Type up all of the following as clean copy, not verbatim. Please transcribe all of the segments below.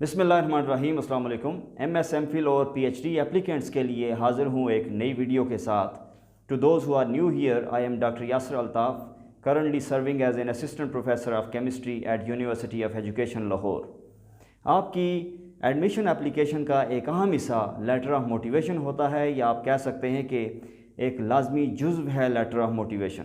बिस्मिल्लाहिर्रहमानिर्रहीम, अस्सलाम वालेकुम। MS MPhil और PhD एप्लीकेंट्स के लिए हाज़िर हूँ एक नई वीडियो के साथ। To those who are new here, I am doctor Yasir Altaf, currently serving as an assistant professor of chemistry at University of Education Lahore. आपकी एडमिशन एप्लीकेशन का एक अहम हिस्सा लेटर ऑफ मोटिवेशन होता है, या आप कह सकते हैं कि एक लाजमी जुज़्व है लेटर ऑफ मोटिवेशन।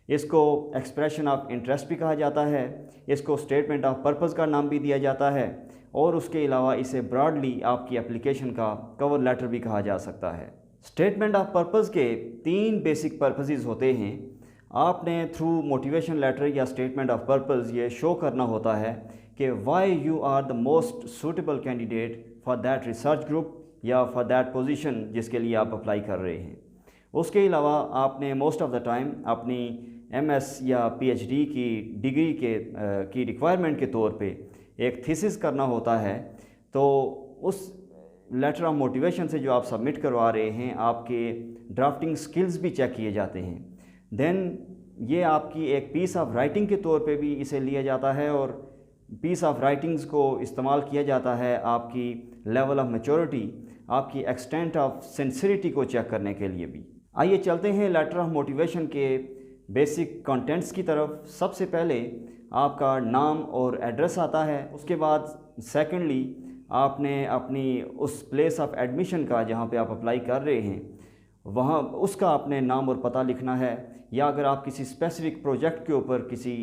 इसको एक्सप्रेशन ऑफ इंटरेस्ट भी कहा जाता है, इसको स्टेटमेंट ऑफ पर्पज़ का नाम भी दिया जाता है, और उसके अलावा इसे ब्रॉडली आपकी एप्लीकेशन का कवर लेटर भी कहा जा सकता है। स्टेटमेंट ऑफ पर्पज़ के 3 बेसिक पर्पसेस होते हैं। आपने थ्रू मोटिवेशन लेटर या स्टेटमेंट ऑफ पर्पज़ ये शो करना होता है कि why you are the most suitable candidate for that research group या फॉर दैट पोजीशन जिसके लिए आप अप्लाई कर रहे हैं। उसके अलावा आपने मोस्ट ऑफ़ द टाइम अपनी MS या PhD की डिग्री की रिक्वायरमेंट के तौर पे एक थीसिस करना होता है। तो उस लेटर ऑफ मोटिवेशन से जो आप सबमिट करवा रहे हैं, आपके ड्राफ्टिंग स्किल्स भी चेक किए जाते हैं। देन ये आपकी एक पीस ऑफ राइटिंग के तौर पे भी इसे लिया जाता है, और पीस ऑफ राइटिंग्स को इस्तेमाल किया जाता है आपकी लेवल ऑफ मैच्योरिटी, आपकी एक्सटेंट ऑफ सिंसिरिटी को चेक करने के लिए भी। आइए चलते हैं लेटर ऑफ मोटिवेशन के बेसिक कंटेंट्स की तरफ। सबसे पहले आपका नाम और एड्रेस आता है। उसके बाद सेकेंडली आपने अपनी उस प्लेस ऑफ एडमिशन का जहाँ पे आप अप्लाई कर रहे हैं वहाँ उसका आपने नाम और पता लिखना है, या अगर आप किसी स्पेसिफिक प्रोजेक्ट के ऊपर किसी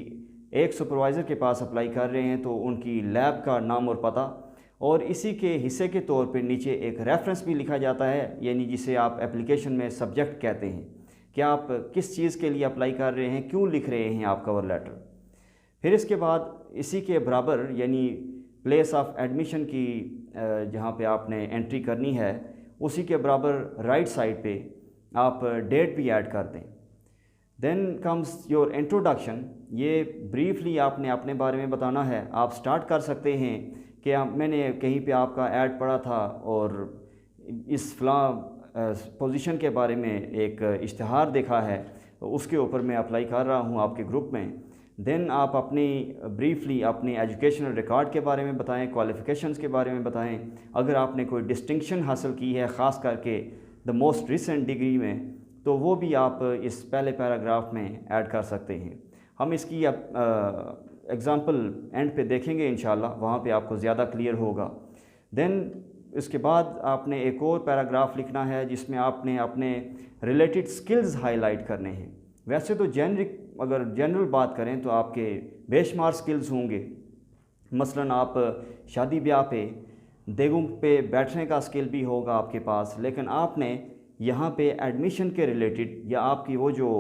एक सुपरवाइज़र के पास अप्लाई कर रहे हैं तो उनकी लैब का नाम और पता, और इसी के हिस्से के तौर पे नीचे एक रेफरेंस भी लिखा जाता है, यानी जिसे आप एप्लीकेशन में सब्जेक्ट कहते हैं कि आप किस चीज़ के लिए अप्लाई कर रहे हैं, क्यों लिख रहे हैं आप कवर लेटर। फिर इसके बाद इसी के बराबर यानी प्लेस ऑफ एडमिशन की जहाँ पे आपने एंट्री करनी है, उसी के बराबर राइट साइड पे आप डेट भी ऐड कर दें। Then comes your introduction. ये ब्रीफली आपने अपने बारे में बताना है। आप स्टार्ट कर सकते हैं कि मैंने कहीं पे आपका ऐड पढ़ा था और इस फलां पोजीशन के बारे में एक इश्तिहार देखा है, तो उसके ऊपर मैं अप्लाई कर रहा हूँ आपके ग्रुप में। देन आप अपनी ब्रीफली अपनी एजुकेशनल रिकॉर्ड के बारे में बताएं, क्वालिफ़िकेशंस के बारे में बताएं। अगर आपने कोई डिस्टिंक्शन हासिल की है, ख़ास करके द मोस्ट रिसेंट डिग्री में, तो वो भी आप इस पहले पैराग्राफ में ऐड कर सकते हैं। हम इसकी एग्ज़ाम्पल एंड पे देखेंगे इंशाल्लाह, वहाँ पे आपको ज़्यादा क्लियर होगा। देन इसके बाद आपने एक और पैराग्राफ लिखना है जिसमें आपने अपने रिलेटेड स्किल्स हाईलाइट करने हैं। वैसे तो अगर जनरल बात करें तो आपके बेशुमार स्किल्स होंगे। मसलन आप शादी ब्याह पे देगों पे बैठने का स्किल भी होगा आपके पास, लेकिन आपने यहाँ पे एडमिशन के रिलेटेड या आपकी वो जो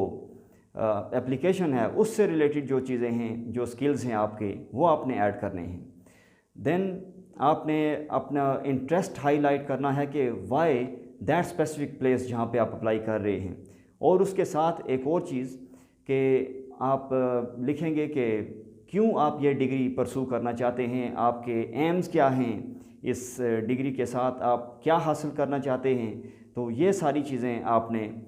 एप्लीकेशन है उससे रिलेटेड जो चीज़ें हैं, जो स्किल्स हैं आपके, वो आपने ऐड करने हैं। देन आपने अपना इंटरेस्ट हाईलाइट करना है कि वाई दैट स्पेसिफिक प्लेस जहाँ पे आप अप्लाई कर रहे हैं, और उसके साथ एक और चीज़ कि आप लिखेंगे कि क्यों आप ये डिग्री परसू करना चाहते हैं, आपके एम्स क्या हैं, इस डिग्री के साथ आप क्या हासिल करना चाहते हैं। तो ये सारी चीज़ें आपने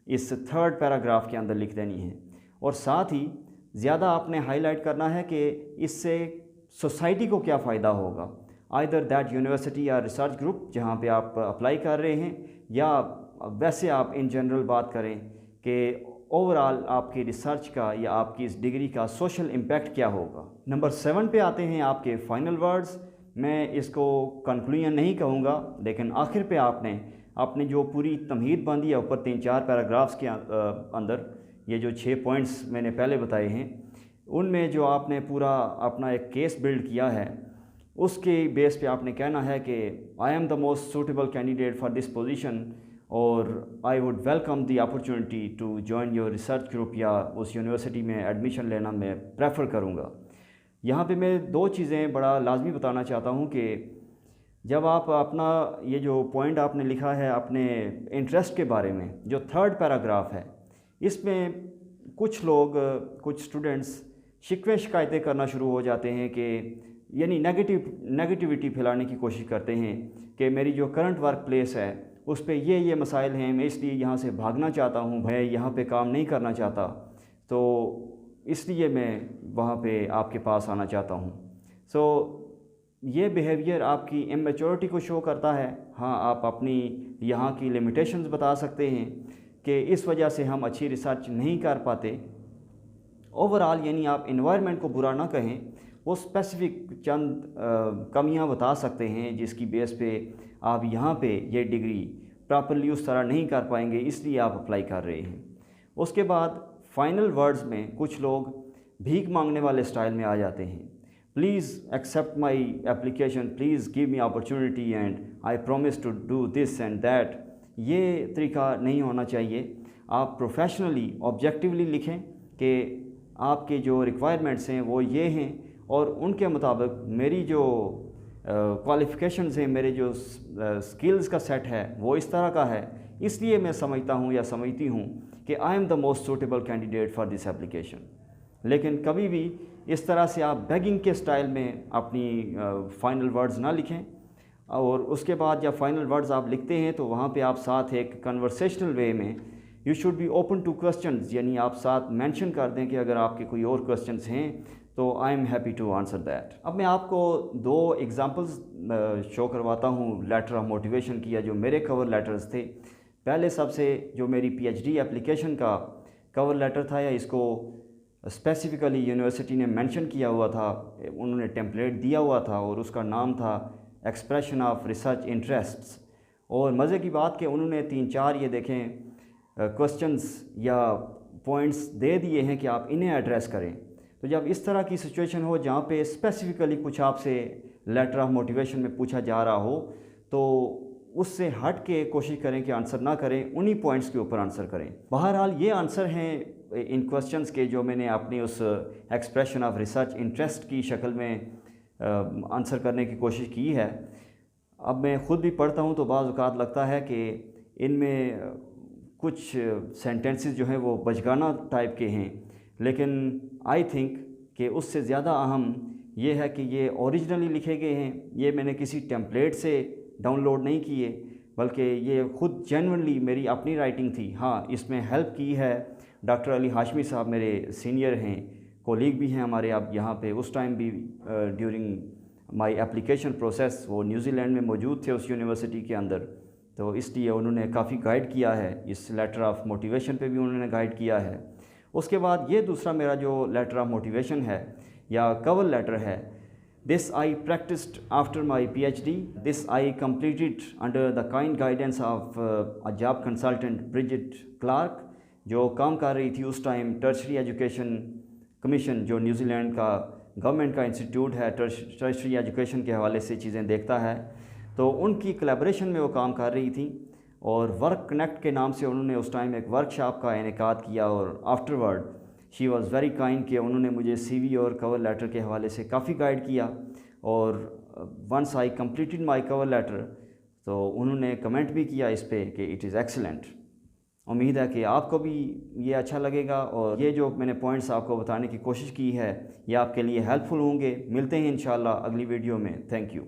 इस थर्ड पैराग्राफ के अंदर लिख देनी है, और साथ ही ज़्यादा आपने हाईलाइट करना है कि इससे सोसाइटी को क्या फ़ायदा होगा, आइदर दैट यूनिवर्सिटी या रिसर्च ग्रुप जहाँ पे आप अप्लाई कर रहे हैं, या वैसे आप इन जनरल बात करें कि ओवरऑल आपकी रिसर्च का या आपकी इस डिग्री का सोशल इम्पैक्ट क्या होगा। नंबर 7 पे आते हैं आपके फाइनल वर्ड्स। मैं इसको कंक्लूजन नहीं कहूँगा, लेकिन आखिर पे आपने अपनी जो पूरी तमहीद बांधी है ऊपर 3-4 पैराग्राफ्स के अंदर, ये जो 6 पॉइंट्स मैंने पहले बताए हैं, उनमें जो आपने पूरा अपना एक केस बिल्ड किया है, उसके बेस पे आपने कहना है कि I am the most suitable candidate for this position, और I would welcome the opportunity to join your research group, या उस यूनिवर्सिटी में एडमिशन लेना मैं प्रेफर करूँगा। यहाँ पे मैं 2 चीज़ें बड़ा लाजमी बताना चाहता हूँ कि जब आप अपना ये जो पॉइंट आपने लिखा है अपने इंटरेस्ट के बारे में, जो थर्ड पैराग्राफ है, इसमें कुछ लोग, कुछ स्टूडेंट्स शिकवे शिकायतें करना शुरू हो जाते हैं कि यानी नेगेटिविटी फैलाने की कोशिश करते हैं कि मेरी जो करंट वर्क प्लेस है उस पे ये मसाइल हैं, मैं इसलिए यहाँ से भागना चाहता हूँ, मैं यहाँ पे काम नहीं करना चाहता, तो इसलिए मैं वहाँ पे आपके पास आना चाहता हूँ। सो یہ بیہیویئر آپ کی امیچورٹی کو شو کرتا ہے. ہاں آپ اپنی یہاں کی لمیٹیشنز بتا سکتے ہیں کہ اس وجہ سے ہم اچھی ریسرچ نہیں کر پاتے. اوورآل یعنی آپ انوائرمنٹ کو برا نہ کہیں, وہ اسپیسیفک چند کمیاں بتا سکتے ہیں جس کی بیس پہ آپ یہاں پہ یہ ڈگری پراپرلی اس طرح نہیں کر پائیں گے, اس لیے آپ اپلائی کر رہے ہیں. اس کے بعد فائنل ورڈز میں کچھ لوگ بھیک مانگنے والے سٹائل میں آ جاتے ہیں. Please accept my application, please give me opportunity and I promise to do this and that. یہ طریقہ نہیں ہونا چاہیے. آپ پروفیشنلی آبجیکٹیولی لکھیں کہ آپ کے جو ریکوائرمنٹس ہیں وہ یہ ہیں اور ان کے مطابق میری جو کوالیفیکیشنز ہیں, میرے جو سکلز کا سیٹ ہے وہ اس طرح کا ہے, اس لیے میں سمجھتا ہوں یا سمجھتی ہوں کہ I am the most suitable candidate for this application. لیکن کبھی بھی اس طرح سے آپ بیگنگ کے سٹائل میں اپنی فائنل ورڈز نہ لکھیں. اور اس کے بعد جب فائنل ورڈز آپ لکھتے ہیں تو وہاں پہ آپ ساتھ ایک کنورسیشنل وے میں you should be open to questions, یعنی آپ ساتھ مینشن کر دیں کہ اگر آپ کے کوئی اور کوسچنز ہیں تو I am happy to answer that. اب میں آپ کو 2 ایگزامپلز شو کرواتا ہوں لیٹر آف موٹیویشن کی, یا جو میرے کور لیٹرز تھے. پہلے سب سے جو میری پی ایچ ڈی اپلیکیشن کا کور لیٹر تھا, یا اس کو اسپیسیفکلی یونیورسٹی نے مینشن کیا ہوا تھا, انہوں نے ٹیمپلیٹ دیا ہوا تھا اور اس کا نام تھا ایکسپریشن آف ریسرچ انٹرسٹس. اور مزے کی بات کہ انہوں نے 3-4 یہ دیکھیں کوسچنز یا پوائنٹس دے دیے ہیں کہ آپ انہیں ایڈریس کریں. تو جب اس طرح کی سچویشن ہو جہاں پہ اسپیسیفکلی کچھ آپ سے لیٹر آف موٹیویشن میں پوچھا جا رہا ہو, تو اس سے ہٹ کے کوشش کریں کہ آنسر نہ کریں, انہی پوائنٹس کے اوپر آنسر کریں. بہرحال یہ آنسر ہیں ان کوسچنز کے جو میں نے اپنی اس ایکسپریشن آف ریسرچ انٹرسٹ کی شکل میں آنسر کرنے کی کوشش کی ہے. اب میں خود بھی پڑھتا ہوں تو بعض اوقات لگتا ہے کہ ان میں کچھ سینٹنسز جو ہیں وہ بچگانہ ٹائپ کے ہیں, لیکن آئی تھنک کہ اس سے زیادہ اہم یہ ہے کہ یہ اوریجنلی لکھے گئے ہیں. یہ میں نے کسی ٹیمپلیٹ سے ڈاؤن لوڈ نہیں کیے, بلکہ یہ خود جینونلی میری اپنی رائٹنگ تھی. ہاں اس میں ہیلپ کی ہے ڈاکٹر علی ہاشمی صاحب, میرے سینئر ہیں, کولیگ بھی ہیں ہمارے اب یہاں پہ. اس ٹائم بھی ڈیورنگ مائی اپلیکیشن پروسیس وہ نیوزی لینڈ میں موجود تھے اس یونیورسٹی کے اندر, تو اس لیے انہوں نے کافی گائیڈ کیا ہے. اس لیٹر آف موٹیویشن پہ بھی انہوں نے گائیڈ کیا ہے. اس کے بعد یہ دوسرا میرا جو لیٹر آف موٹیویشن ہے یا کور لیٹر ہے, this I practised after my P H D, this I completed under the kind guidance of job consultant Bridget Clark, جو کام کر رہی تھی اس ٹائم ٹرشری ایجوکیشن کمیشن, جو نیوزی لینڈ کا گورنمنٹ کا انسٹیٹیوٹ ہے, ٹرشری ایجوکیشن کے حوالے سے چیزیں دیکھتا ہے. تو ان کی کولیبریشن میں وہ کام کر رہی تھیں, اور ورک کنیکٹ کے نام سے انہوں نے اس ٹائم ایک ورک شاپ کا انعقاد کیا, اور after word she was very kind کہ انہوں نے مجھے سی وی اور کور لیٹر کے حوالے سے کافی گائیڈ کیا. اور once I completed my cover letter تو انہوں نے کمنٹ بھی کیا اس پہ کہ اٹ از ایکسلنٹ. امید ہے کہ آپ کو بھی یہ اچھا لگے گا, اور یہ جو میں نے پوائنٹس آپ کو بتانے کی کوشش کی ہے یہ آپ کے لیے ہیلپ فل ہوں گے. ملتے ہیں انشاءاللہ اگلی ویڈیو میں. Thank you.